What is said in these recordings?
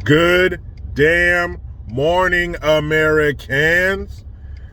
Good damn morning, AmeriCANS.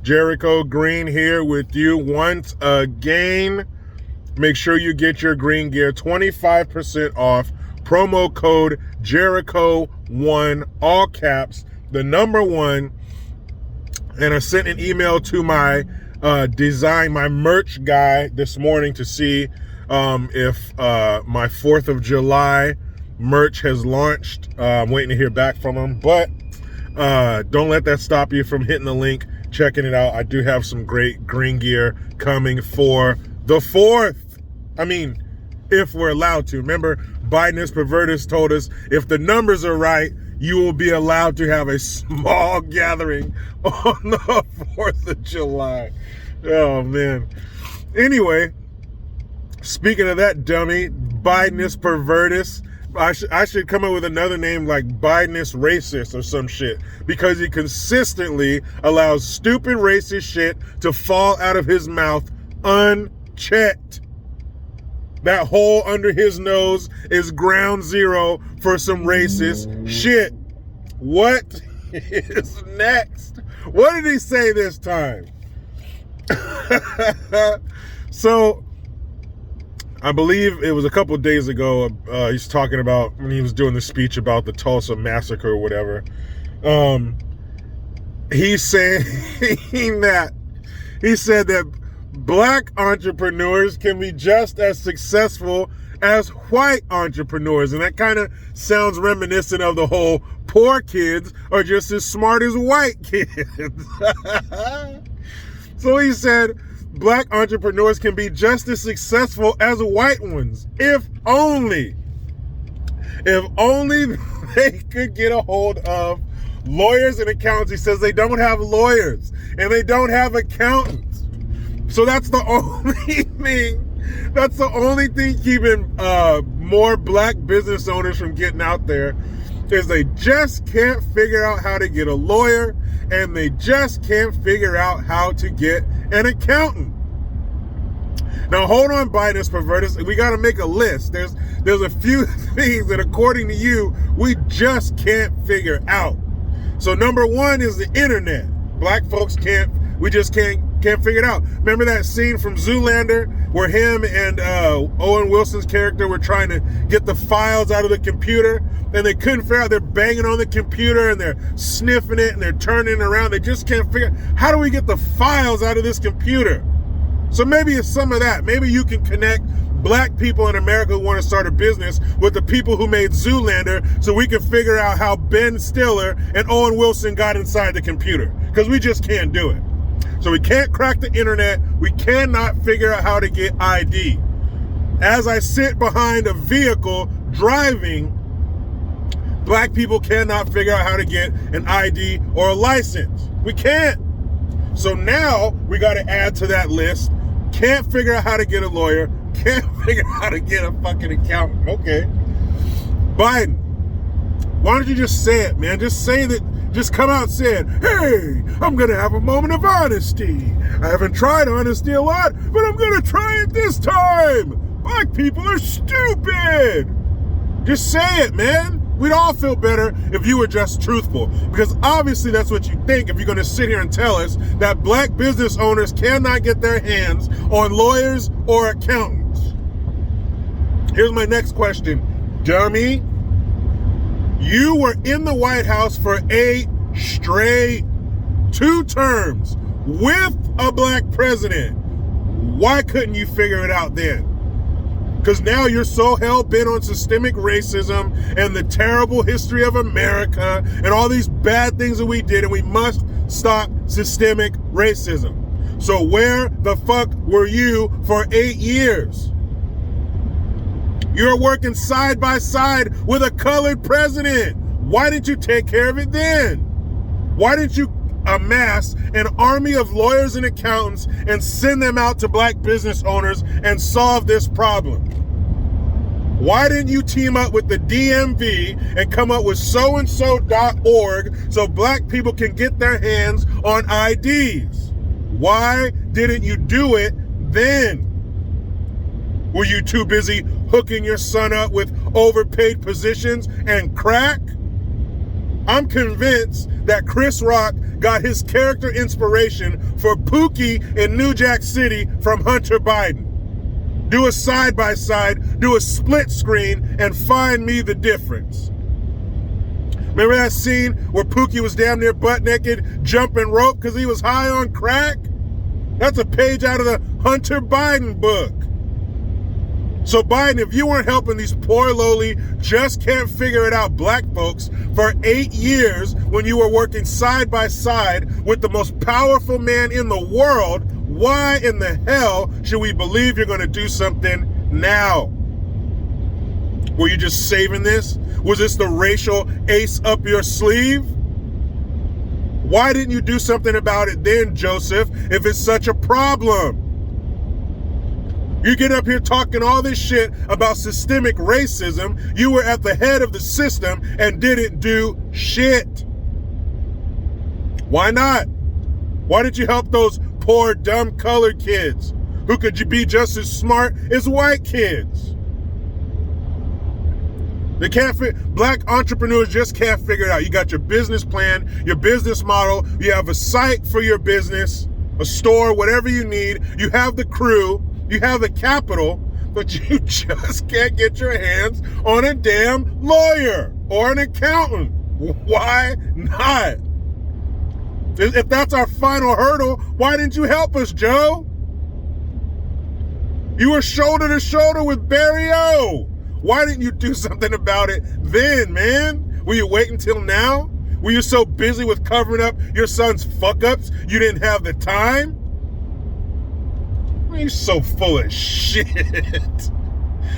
Jericho Green here with you once again. Make sure you get your green gear 25% off. Promo code Jericho1, all caps, the number one. And I sent an email to my my merch guy this morning to see if my 4th of July merch has launched. I'm waiting to hear back from him, but don't let that stop you from hitting the link, checking it out. I do have some great green gear coming for the 4th. I mean, if we're allowed to. Remember, Biden's perverters told us if the numbers are right, you will be allowed to have a small gathering on the 4th of July. Oh, man. Anyway, speaking of that dummy, Biden's pervertus, I should come up with another name like Biden's racist or some shit, because he consistently allows stupid racist shit to fall out of his mouth unchecked. That hole under his nose is ground zero for some racist shit. What is next? What did he say this time? So, I believe it was a couple of days ago, he's talking about when he was doing the speech about the Tulsa massacre or whatever. He's saying he said that black entrepreneurs can be just as successful as white entrepreneurs. And that kind of sounds reminiscent of the whole poor kids are just as smart as white kids. So he said black entrepreneurs can be just as successful as white ones. If only they could get a hold of lawyers and accountants. He says they don't have lawyers and they don't have accountants. So that's the only thing keeping more black business owners from getting out there, is they just can't figure out how to get a lawyer, and they just can't figure out how to get an accountant. Now hold on, Biden's perverters. We got to make a list. There's a few things that, according to you, we just can't figure out. So number one is the internet. Black folks we just can't figure it out. Remember that scene from Zoolander where him and Owen Wilson's character were trying to get the files out of the computer, and they couldn't figure out. They're banging on the computer and they're sniffing it and they're turning it around. They just can't figure out, how do we get the files out of this computer? So maybe it's some of that. Maybe you can connect black people in America who want to start a business with the people who made Zoolander, so we can figure out how Ben Stiller and Owen Wilson got inside the computer, because we just can't do it. So we can't crack the internet. We cannot figure out how to get ID. As I sit behind a vehicle driving, black people cannot figure out how to get an ID or a license. We can't. So now we got to add to that list. Can't figure out how to get a lawyer. Can't figure out how to get a fucking accountant. Okay. Biden, why don't you just say it, man? Just say that. Just come out and say, hey, I'm going to have a moment of honesty. I haven't tried honesty a lot, but I'm going to try it this time. Black people are stupid. Just say it, man. We'd all feel better if you were just truthful, because obviously that's what you think if you're going to sit here and tell us that black business owners cannot get their hands on lawyers or accountants. Here's my next question, dummy. You were in the White House for a straight 2 terms with a black president. Why couldn't you figure it out then? Because now you're so hell-bent on systemic racism and the terrible history of America and all these bad things that we did, and we must stop systemic racism. So where the fuck were you for 8 years? You're working side by side with a colored president. Why didn't you take care of it then? Why didn't you amass an army of lawyers and accountants and send them out to black business owners and solve this problem? Why didn't you team up with the DMV and come up with soandso.org so black people can get their hands on IDs? Why didn't you do it then? Were you too busy hooking your son up with overpaid positions and crack? I'm convinced that Chris Rock got his character inspiration for Pookie in New Jack City from Hunter Biden. Do a side-by-side, do a split screen, and find me the difference. Remember that scene where Pookie was damn near butt naked, jumping rope because he was high on crack? That's a page out of the Hunter Biden book. So Biden, if you weren't helping these poor, lowly, just can't figure it out black folks for 8 years when you were working side by side with the most powerful man in the world, why in the hell should we believe you're going to do something now? Were you just saving this? Was this the racial ace up your sleeve? Why didn't you do something about it then, Joseph, if it's such a problem? You get up here talking all this shit about systemic racism. You were at the head of the system and didn't do shit. Why not? Why did you help those poor, dumb colored kids who could be just as smart as white kids? They can't black entrepreneurs just can't figure it out. You got your business plan, your business model, you have a site for your business, a store, whatever you need. You have the crew, you have the capital, but you just can't get your hands on a damn lawyer or an accountant. Why not? If that's our final hurdle, why didn't you help us, Joe? You were shoulder to shoulder with Barry O. Why didn't you do something about it then, man? Will you wait until now? Were you so busy with covering up your son's fuck-ups you didn't have the time? You're so full of shit.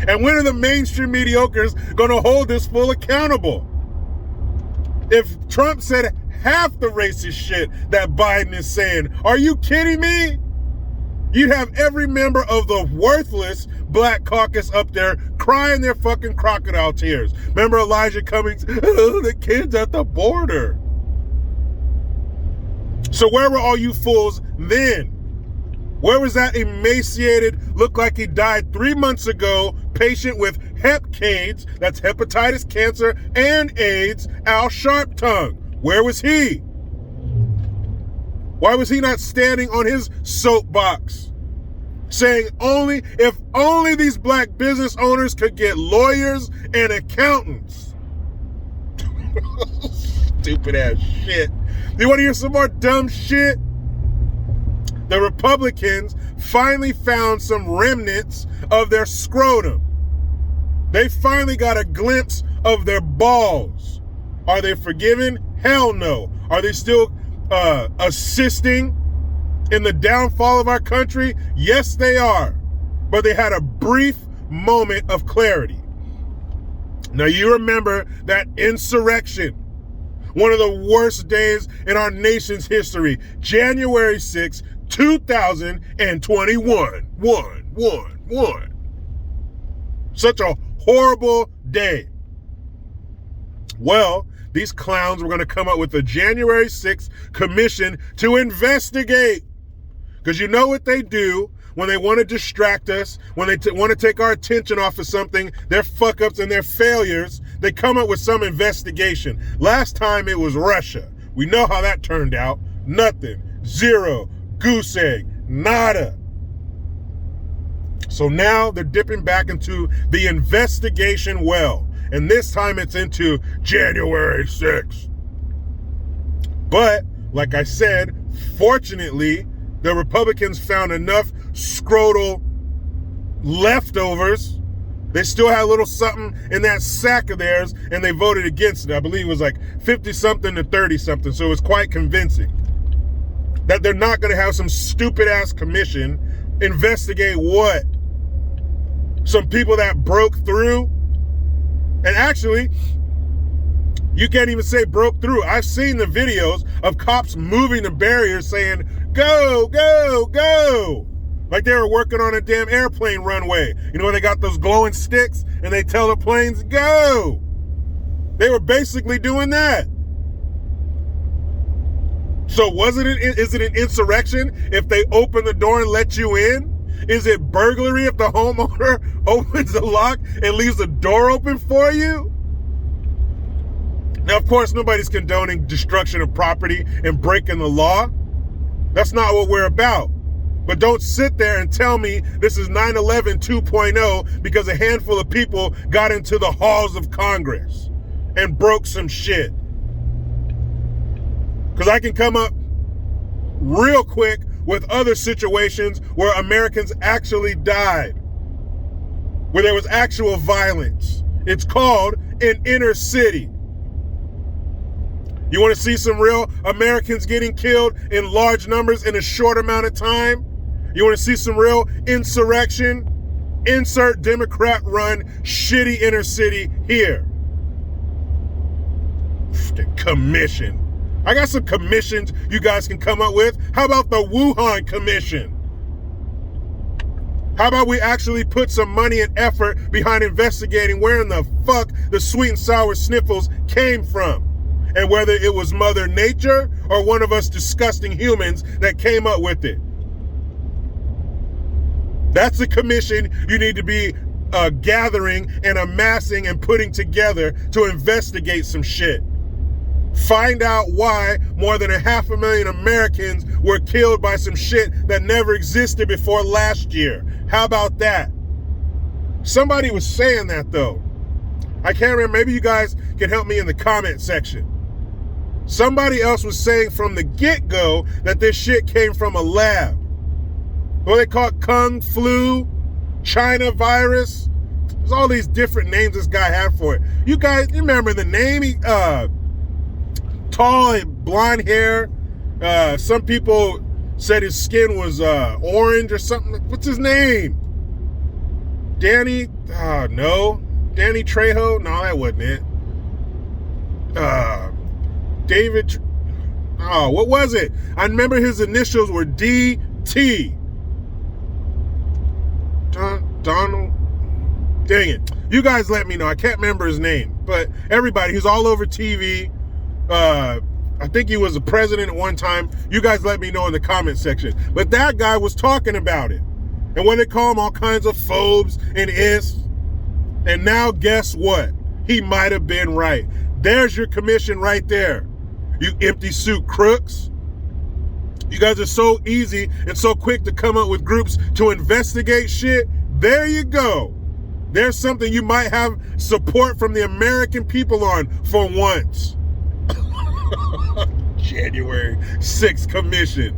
And when are the mainstream mediocres gonna hold this fool accountable? If Trump said half the racist shit that Biden is saying, are you kidding me? You'd have every member of the worthless Black Caucus up there crying their fucking crocodile tears. Remember Elijah Cummings? Oh, the kids at the border. So where were all you fools then? Where was that emaciated, looked like he died 3 months ago, patient with hepcades, that's hepatitis, cancer, and AIDS, Al Sharptongue? Where was he? Why was he not standing on his soapbox saying if only these black business owners could get lawyers and accountants? Stupid ass shit. You want to hear some more dumb shit? The Republicans finally found some remnants of their scrotum. They finally got a glimpse of their balls. Are they forgiven? Hell no. Are they still assisting in the downfall of our country? Yes, they are. But they had a brief moment of clarity. Now, you remember that insurrection, one of the worst days in our nation's history, January 6th, 2021. Such a horrible day. Well, these clowns were going to come up with a January 6th commission to investigate. Because you know what they do when they want to distract us, when they want to take our attention off of something, their fuck-ups and their failures, they come up with some investigation. Last time it was Russia. We know how that turned out. Nothing. Zero. Goose egg. Nada. So now they're dipping back into the investigation well. And this time it's into January 6th. But, like I said, fortunately, the Republicans found enough scrotal leftovers. They still had a little something in that sack of theirs, and they voted against it. I believe it was like 50-something to 30-something, so it was quite convincing. That they're not going to have some stupid-ass commission investigate what? Some people that broke through? And actually, you can't even say broke through. I've seen the videos of cops moving the barriers saying, go, go, go. Like they were working on a damn airplane runway. You know, they got those glowing sticks and they tell the planes, go. They were basically doing that. So is it an insurrection if they open the door and let you in? Is it burglary if the homeowner opens the lock and leaves the door open for you? Now, of course, nobody's condoning destruction of property and breaking the law. That's not what we're about. But don't sit there and tell me this is 9/11 2.0 because a handful of people got into the halls of Congress and broke some shit. Because I can come up real quick with other situations where Americans actually died, where there was actual violence. It's called an inner city. You want to see some real Americans getting killed in large numbers in a short amount of time? You want to see some real insurrection? Insert Democrat-run shitty inner city here. Commission. I got some commissions you guys can come up with. How about the Wuhan Commission? How about we actually put some money and effort behind investigating where in the fuck the sweet and sour sniffles came from? And whether it was Mother Nature or one of us disgusting humans that came up with it. That's the commission you need to be gathering and amassing and putting together to investigate some shit. Find out why more than 500,000 Americans were killed by some shit that never existed before last year. How about that? Somebody was saying that though. I can't remember. Maybe you guys can help me in the comment section. Somebody else was saying from the get-go that this shit came from a lab. What they call it, Kung Flu, China virus. There's all these different names this guy had for it. You guys, you remember the name? Tall and blonde hair. Some people said his skin was orange or something. What's his name? Danny? No. Danny Trejo? No, that wasn't it. David. What was it? I remember his initials were DT. Donald. Dang it. You guys let me know. I can't remember his name. But everybody, he's all over TV. I think he was a president at one time. You guys let me know in the comment section. But that guy was talking about it. And when they call him all kinds of phobes and is. And now guess what? He might have been right. There's your commission right there. You empty suit crooks. You guys are so easy and so quick to come up with groups to investigate shit. There you go. There's something you might have support from the American people on for once. January 6th commission.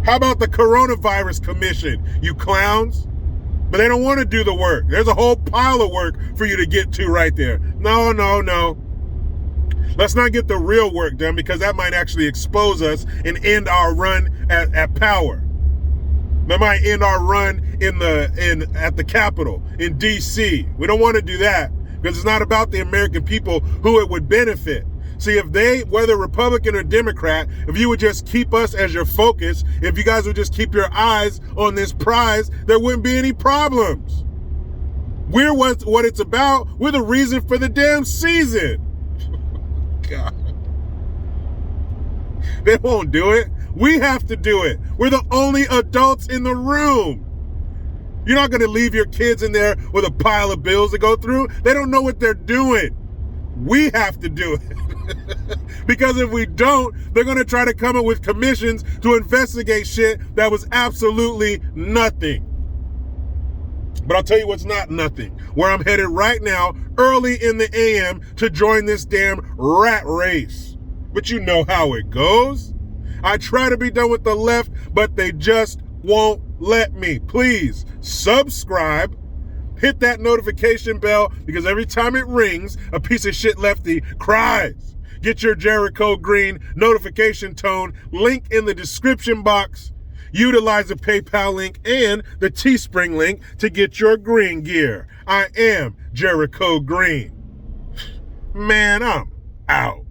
How about the coronavirus commission, you clowns? But they don't want to do the work. There's a whole pile of work for you to get to right there. No. Let's not get the real work done because that might actually expose us and end our run at power. That might end our run at the Capitol in DC. We don't want to do that because it's not about the American people who it would benefit. See, if they, whether Republican or Democrat, if you would just keep us as your focus, if you guys would just keep your eyes on this prize, there wouldn't be any problems. We're what it's about. We're the reason for the damn season. God. They won't do it. We have to do it. We're the only adults in the room. You're not going to leave your kids in there with a pile of bills to go through. They don't know what they're doing. We have to do it. Because if we don't, they're going to try to come up with commissions to investigate shit that was absolutely nothing. But I'll tell you what's not nothing. Where I'm headed right now, early in the AM, to join this damn rat race. But you know how it goes. I try to be done with the left, but they just won't let me. Please subscribe. Hit that notification bell because every time it rings, a piece of shit lefty cries. Get your Jericho Green notification tone link in the description box. Utilize the PayPal link and the Teespring link to get your green gear. I am Jericho Green. Man, I'm out.